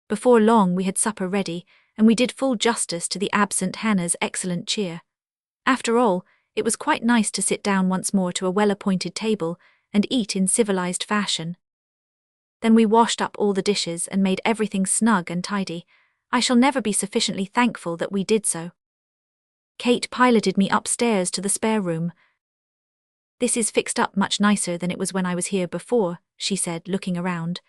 Before long we had supper ready, and we did full justice to the absent Hannah's excellent cheer. After all, it was quite nice to sit down once more to a well-appointed table and eat in civilized fashion. Then we washed up all the dishes and made everything snug and tidy. I shall never be sufficiently thankful that we did so. Kate piloted me upstairs to the spare room. This is fixed up much nicer than it was when I was here before, she said, looking around.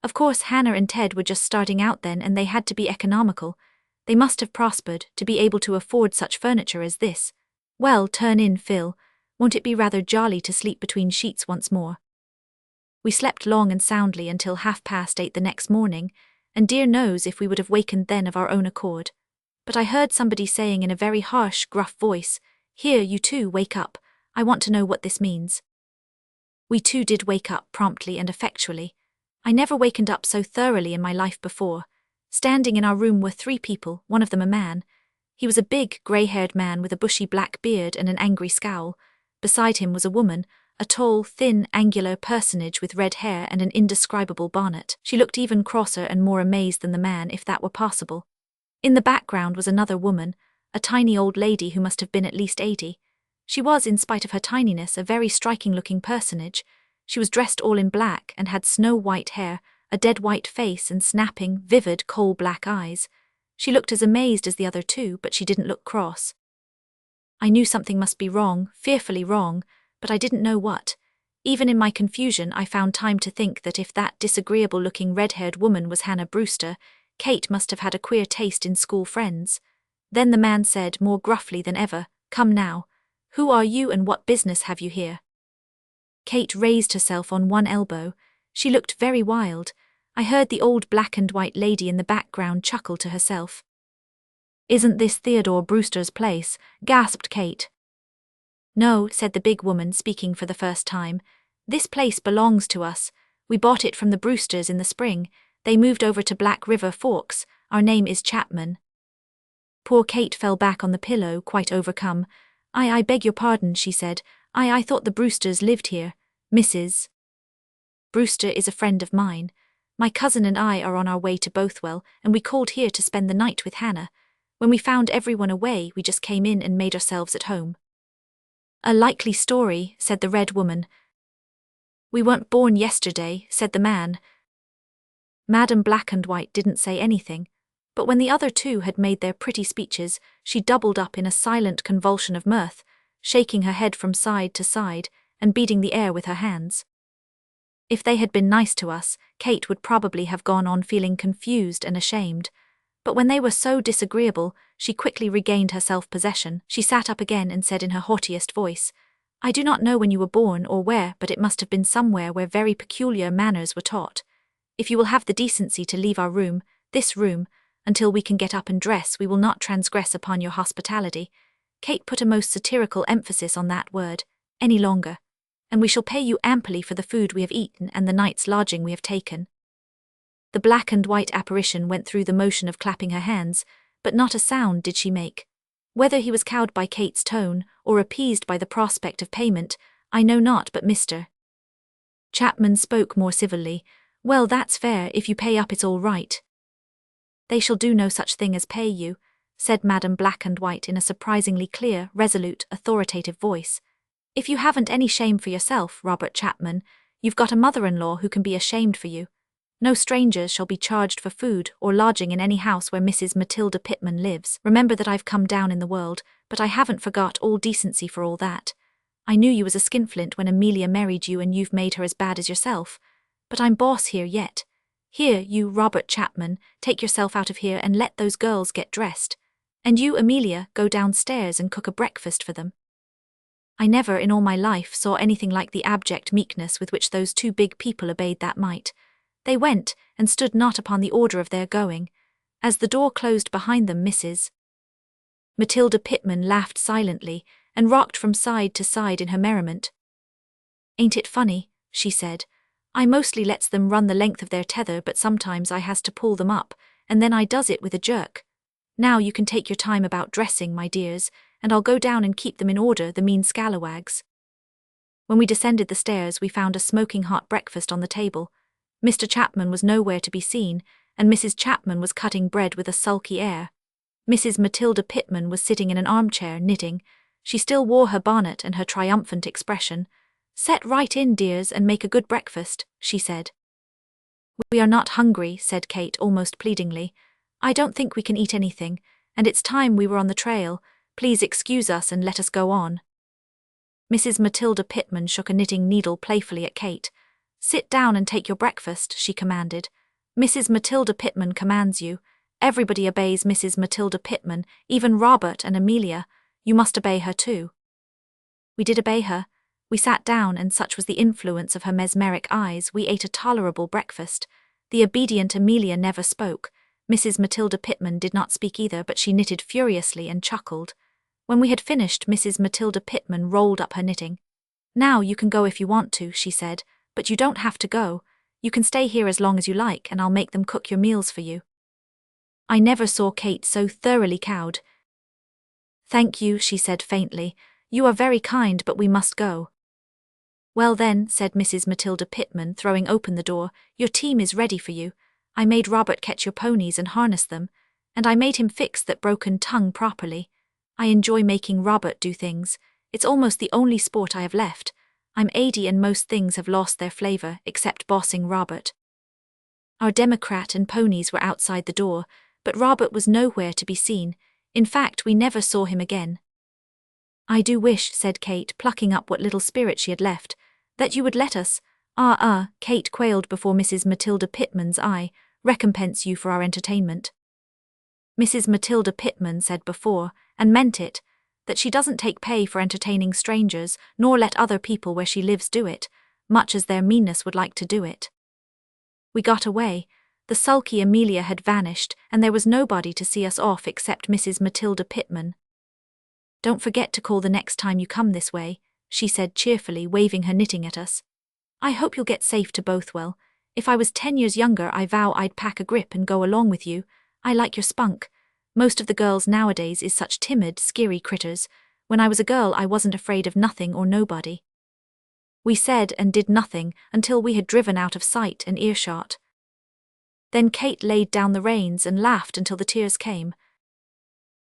Of course, Hannah and Ted were just starting out then, and they had to be economical. They must have prospered to be able to afford such furniture as this. Well, turn in, Phil. Won't it be rather jolly to sleep between sheets once more? We slept long and soundly until 8:30 the next morning, and dear knows if we would have wakened then of our own accord. But I heard somebody saying in a very harsh, gruff voice, "Here, you two, wake up. I want to know what this means." We too did wake up promptly and effectually. I never wakened up so thoroughly in my life before. Standing in our room were 3 people, one of them a man. He was a big, grey-haired man with a bushy black beard and an angry scowl. Beside him was a woman, a tall, thin, angular personage with red hair and an indescribable bonnet. She looked even crosser and more amazed than the man, if that were possible. In the background was another woman, a tiny old lady who must have been at least 80. She was, in spite of her tininess, a very striking-looking personage. She was dressed all in black and had snow-white hair, a dead-white face and snapping, vivid, coal-black eyes. She looked as amazed as the other 2, but she didn't look cross. I knew something must be wrong, fearfully wrong, but I didn't know what. Even in my confusion, I found time to think that if that disagreeable-looking red-haired woman was Hannah Brewster, Kate must have had a queer taste in school friends. Then the man said, more gruffly than ever, "Come now. Who are you and what business have you here?" Kate raised herself on one elbow. She looked very wild. I heard the old black-and-white lady in the background chuckle to herself. "Isn't this Theodore Brewster's place?" gasped Kate. "No," said the big woman, speaking for the first time. "This place belongs to us. We bought it from the Brewsters in the spring. They moved over to Black River Forks. Our name is Chapman." Poor Kate fell back on the pillow, quite overcome. I beg your pardon," she said. I thought the Brewsters lived here. Mrs. Brewster is a friend of mine. My cousin and I are on our way to Bothwell, and we called here to spend the night with Hannah. When we found everyone away, we just came in and made ourselves at home." A likely story, said the red woman. We weren't born yesterday, said the man. Madame Black and White didn't say anything, but when the other two had made their pretty speeches, she doubled up in a silent convulsion of mirth, shaking her head from side to side and beating the air with her hands. If they had been nice to us, Kate would probably have gone on feeling confused and ashamed, but when they were so disagreeable, she quickly regained her self-possession. She sat up again and said in her haughtiest voice, I do not know when you were born or where, but it must have been somewhere where very peculiar manners were taught. If you will have the decency to leave our room, this room, until we can get up and dress, we will not transgress upon your hospitality. Kate put a most satirical emphasis on that word, any longer, and we shall pay you amply for the food we have eaten and the night's lodging we have taken. The black and white apparition went through the motion of clapping her hands, but not a sound did she make. Whether he was cowed by Kate's tone, or appeased by the prospect of payment, I know not, but Mr. Chapman spoke more civilly. Well, that's fair, if you pay up it's all right. They shall do no such thing as pay you, said Madame Black and White in a surprisingly clear, resolute, authoritative voice. If you haven't any shame for yourself, Robert Chapman, you've got a mother-in-law who can be ashamed for you. No strangers shall be charged for food or lodging in any house where Mrs. Matilda Pittman lives. Remember that I've come down in the world, but I haven't forgot all decency for all that. I knew you was a skinflint when Amelia married you and you've made her as bad as yourself. But I'm boss here yet. Here, you, Robert Chapman, take yourself out of here and let those girls get dressed. And you, Amelia, go downstairs and cook a breakfast for them. I never in all my life saw anything like the abject meekness with which those two big people obeyed that might. They went, and stood not upon the order of their going. As the door closed behind them, Mrs. Matilda Pittman laughed silently, and rocked from side to side in her merriment. Ain't it funny, she said. I mostly lets them run the length of their tether, but sometimes I has to pull them up, and then I does it with a jerk. Now you can take your time about dressing, my dears, and I'll go down and keep them in order, the mean scalawags. When we descended the stairs, we found a smoking hot breakfast on the table. Mr. Chapman was nowhere to be seen, and Mrs. Chapman was cutting bread with a sulky air. Mrs. Matilda Pittman was sitting in an armchair knitting. She still wore her bonnet and her triumphant expression. Set right in, dears, and make a good breakfast, she said. We are not hungry, said Kate almost pleadingly. I don't think we can eat anything, and it's time we were on the trail. Please excuse us and let us go on. Mrs. Matilda Pittman shook a knitting needle playfully at Kate. Sit down and take your breakfast, she commanded. Mrs. Matilda Pittman commands you. Everybody obeys Mrs. Matilda Pittman, even Robert and Amelia. You must obey her too. We did obey her. We sat down, and such was the influence of her mesmeric eyes, we ate a tolerable breakfast. The obedient Amelia never spoke. Mrs. Matilda Pittman did not speak either, but she knitted furiously and chuckled. When we had finished, Mrs. Matilda Pittman rolled up her knitting. Now you can go if you want to, she said, but you don't have to go. You can stay here as long as you like, and I'll make them cook your meals for you. I never saw Kate so thoroughly cowed. Thank you, she said faintly. You are very kind, but we must go. Well then, said Mrs. Matilda Pittman, throwing open the door, your team is ready for you. I made Robert catch your ponies and harness them, and I made him fix that broken tongue properly. I enjoy making Robert do things. It's almost the only sport I have left. I'm 80 and most things have lost their flavor, except bossing Robert. Our Democrat and ponies were outside the door, but Robert was nowhere to be seen. In fact, we never saw him again. I do wish, said Kate, plucking up what little spirit she had left, that you would let us, Kate quailed before Mrs. Matilda Pittman's eye, recompense you for our entertainment. Mrs. Matilda Pittman said before, and meant it, that she doesn't take pay for entertaining strangers, nor let other people where she lives do it, much as their meanness would like to do it. We got away. The sulky Amelia had vanished, and there was nobody to see us off except Mrs. Matilda Pittman. Don't forget to call the next time you come this way, she said cheerfully, waving her knitting at us. I hope you'll get safe to Bothwell. If I was 10 years younger, I vow I'd pack a grip and go along with you. I like your spunk. Most of the girls nowadays is such timid, skeery critters. When I was a girl, I wasn't afraid of nothing or nobody. We said and did nothing until we had driven out of sight and earshot. Then Kate laid down the reins and laughed until the tears came.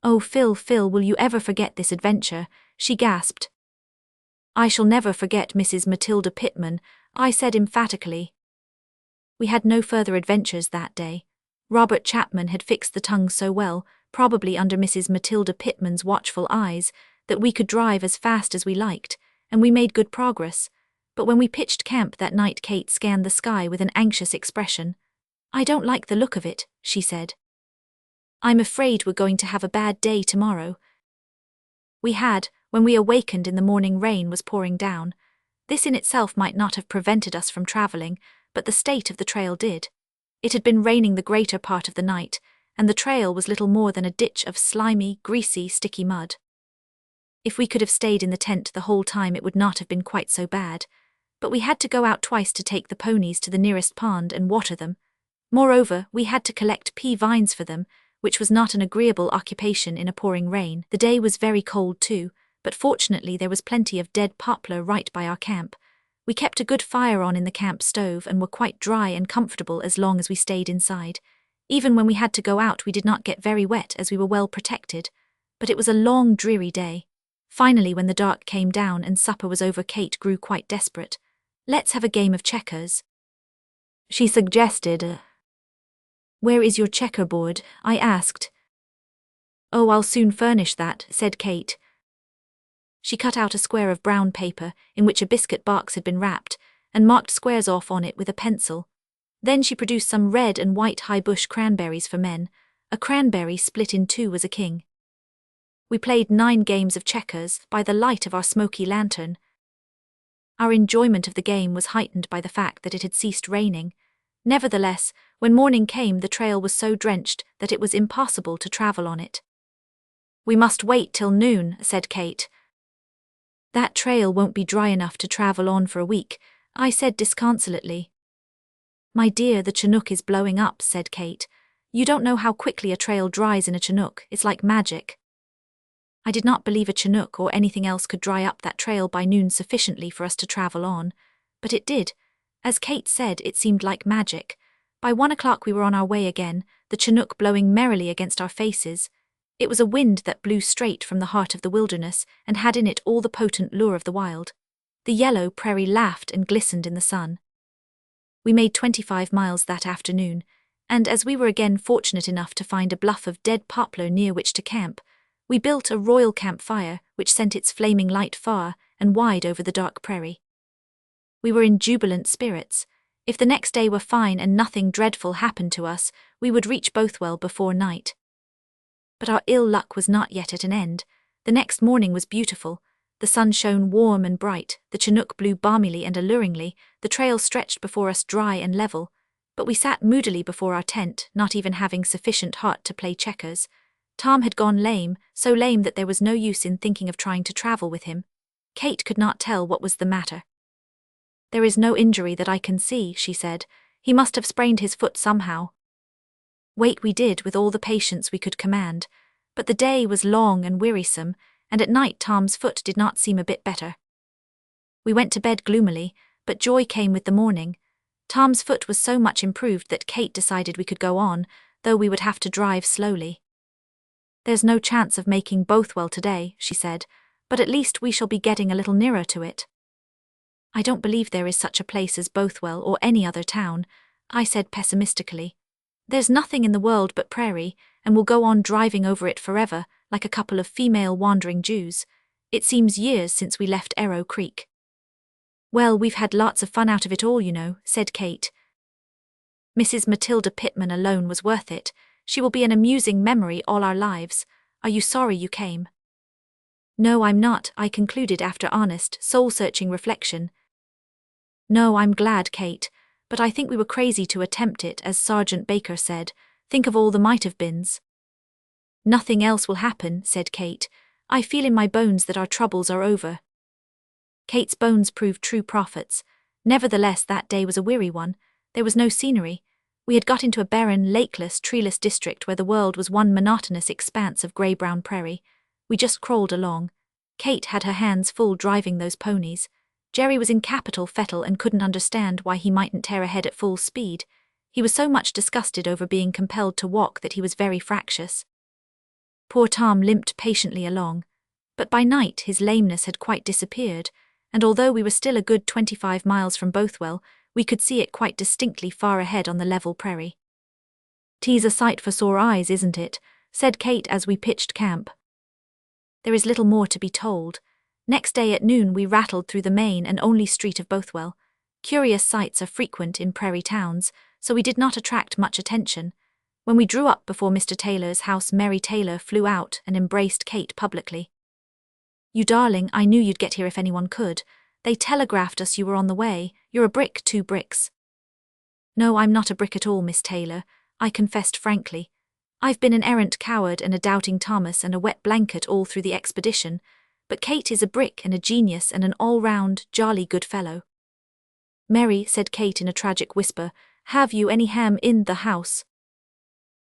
Oh, Phil, will you ever forget this adventure? She gasped. I shall never forget Mrs. Matilda Pittman, I said emphatically. We had no further adventures that day. Robert Chapman had fixed the tongue so well, probably under Mrs. Matilda Pittman's watchful eyes, that we could drive as fast as we liked, and we made good progress. But when we pitched camp that night, Kate scanned the sky with an anxious expression. I don't like the look of it, she said. I'm afraid we're going to have a bad day tomorrow. We had. When we awakened in the morning, rain was pouring down. This in itself might not have prevented us from traveling, but the state of the trail did. It had been raining the greater part of the night, and the trail was little more than a ditch of slimy, greasy, sticky mud. If we could have stayed in the tent the whole time, it would not have been quite so bad, but we had to go out twice to take the ponies to the nearest pond and water them. Moreover, we had to collect pea vines for them, which was not an agreeable occupation in a pouring rain. The day was very cold too, but fortunately there was plenty of dead poplar right by our camp. We kept a good fire on in the camp stove and were quite dry and comfortable as long as we stayed inside. Even when we had to go out, we did not get very wet as we were well protected. But it was a long, dreary day. Finally, when the dark came down and supper was over, Kate grew quite desperate. Let's have a game of checkers, she suggested. Where is your checkerboard? I asked. Oh, I'll soon furnish that, said Kate. She cut out a square of brown paper in which a biscuit box had been wrapped and marked squares off on it with a pencil. Then she produced some red and white high bush cranberries for men. A cranberry split in two was a king. We played 9 games of checkers by the light of our smoky lantern. Our enjoyment of the game was heightened by the fact that it had ceased raining. Nevertheless, when morning came, the trail was so drenched that it was impossible to travel on it. We must wait till noon, said Kate. That trail won't be dry enough to travel on for a week, I said disconsolately. My dear, the Chinook is blowing up, said Kate. You don't know how quickly a trail dries in a Chinook, it's like magic. I did not believe a Chinook or anything else could dry up that trail by noon sufficiently for us to travel on, but it did. As Kate said, it seemed like magic. By 1 o'clock we were on our way again, the Chinook blowing merrily against our faces. It was a wind that blew straight from the heart of the wilderness and had in it all the potent lure of the wild. The yellow prairie laughed and glistened in the sun. We made 25 miles that afternoon, and as we were again fortunate enough to find a bluff of dead poplar near which to camp, we built a royal campfire which sent its flaming light far and wide over the dark prairie. We were in jubilant spirits. If the next day were fine and nothing dreadful happened to us, we would reach Bothwell before night. But our ill luck was not yet at an end. The next morning was beautiful. The sun shone warm and bright, the Chinook blew balmily and alluringly, the trail stretched before us dry and level. But we sat moodily before our tent, not even having sufficient heart to play checkers. Tom had gone lame, so lame that there was no use in thinking of trying to travel with him. Kate could not tell what was the matter. There is no injury that I can see, she said. He must have sprained his foot somehow. Wait we did with all the patience we could command, but the day was long and wearisome, and at night Tom's foot did not seem a bit better. We went to bed gloomily, but joy came with the morning. Tom's foot was so much improved that Kate decided we could go on, though we would have to drive slowly. There's no chance of making Bothwell today, she said, but at least we shall be getting a little nearer to it. I don't believe there is such a place as Bothwell or any other town, I said pessimistically. There's nothing in the world but prairie, and we'll go on driving over it forever, like a couple of female wandering Jews. It seems years since we left Arrow Creek. Well, we've had lots of fun out of it all, you know, said Kate. Mrs. Matilda Pittman alone was worth it. She will be an amusing memory all our lives. Are you sorry you came? No, I'm not, I concluded after honest, soul-searching reflection. No, I'm glad, Kate. But I think we were crazy to attempt it, as Sergeant Baker said. Think of all the might-have-beens. Nothing else will happen, said Kate. I feel in my bones that our troubles are over. Kate's bones proved true prophets. Nevertheless, that day was a weary one. There was no scenery. We had got into a barren, lakeless, treeless district where the world was one monotonous expanse of grey-brown prairie. We just crawled along. Kate had her hands full driving those ponies. Jerry was in capital fettle and couldn't understand why he mightn't tear ahead at full speed. He was so much disgusted over being compelled to walk that he was very fractious. Poor Tom limped patiently along. But by night his lameness had quite disappeared, and although we were still a good 25 miles from Bothwell, we could see it quite distinctly far ahead on the level prairie. "'Tis a sight for sore eyes, isn't it?" said Kate as we pitched camp. There is little more to be told. Next day at noon we rattled through the main and only street of Bothwell. Curious sights are frequent in prairie towns, so we did not attract much attention. When we drew up before Mr. Taylor's house, Mary Taylor flew out and embraced Kate publicly. "You darling, I knew you'd get here if anyone could. They telegraphed us you were on the way. You're a brick, 2 bricks." "No, I'm not a brick at all, Miss Taylor," I confessed frankly. "I've been an errant coward and a doubting Thomas and a wet blanket all through the expedition, but Kate is a brick and a genius and an all-round, jolly good fellow." "Mary," said Kate in a tragic whisper, "have you any ham in the house?"